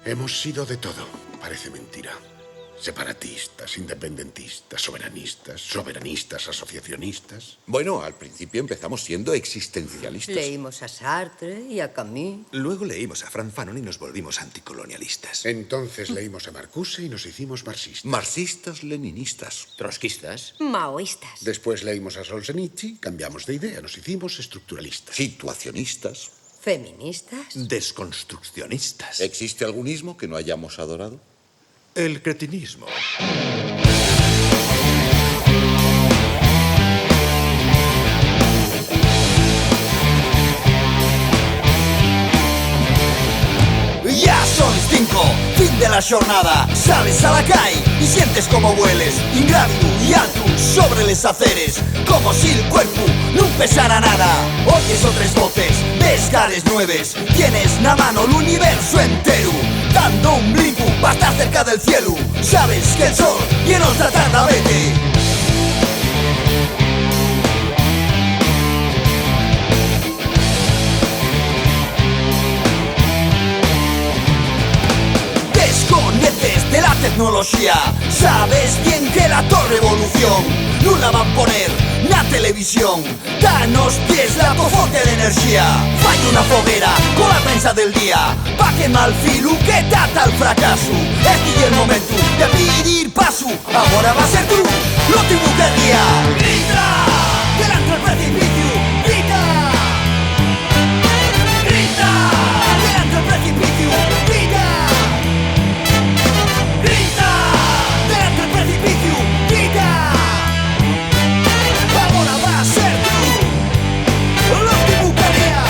Hemos sido de todo. Parece mentira. Separatistas, independentistas, soberanistas, asociacionistas. Bueno, al principio empezamos siendo existencialistas. Leímos a Sartre y a Camus. Luego leímos a Franz Fanon y nos volvimos anticolonialistas. Entonces leímos a Marcuse y nos hicimos marxistas. Marxistas, leninistas. Trotskistas. Maoístas. Después leímos a Solzhenitsyn, cambiamos de idea, nos hicimos estructuralistas. Situacionistas. Feministas. Desconstruccionistas. ¿Existe algún ismo que no hayamos adorado? El cretinismo. Ya son 5, fin de la jornada. Sales a la calle y sientes como vueles, ingrávido y alto sobre les aceres, como si el cuerpo no pesara nada. Oyes otras voces, ves cares nueves, tienes na mano el universo entero, dando un brinco para estar cerca del cielo. Sabes que el sol y en otra tarde vete. Desconoces de la tecnología, sabes bien que la revolución no la van a poner na televisión. Danos pies la tu fuente de energía. Fai una foguera con la prensa del día, pa quemar el filo que trata el fracaso. Este es el momento de pedir paso. Ahora va a ser tú, l'último que guía. Grita, delante del precipicio. Grita, grita, delante del precipicio. Grita, grita, delante del precipicio. Grita, ahora va a ser tú, l'último que guía.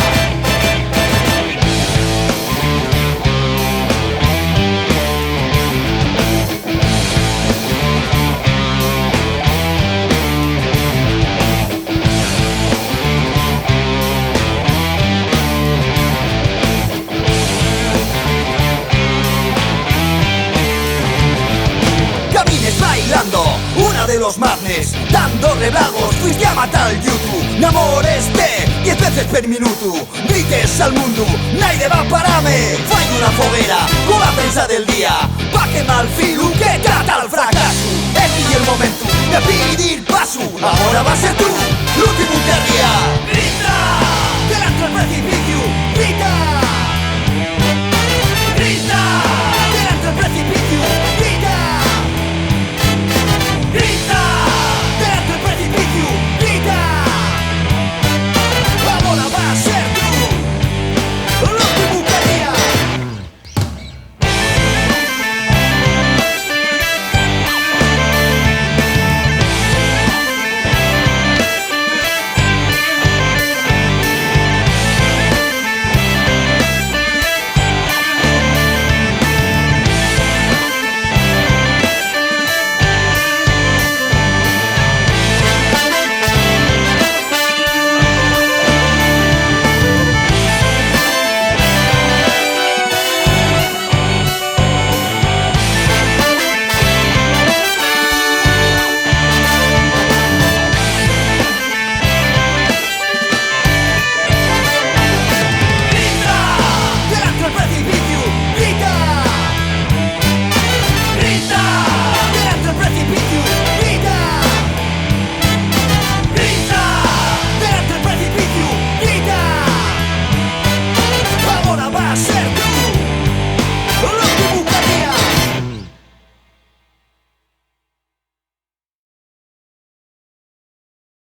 Camines bailando, una de los madnes, dando reblagos, fuiste a matar al YouTube. Namores de 10 veces per minuto, grites al mundo, nadie va a pararme. Fai una foguera con la prensa del día, pa quemar el filo que trata el fracaso. Este es el momento de pedir paso. Ahora va a ser tú, l'último que ría. Grita, delante del precipicio. Grita,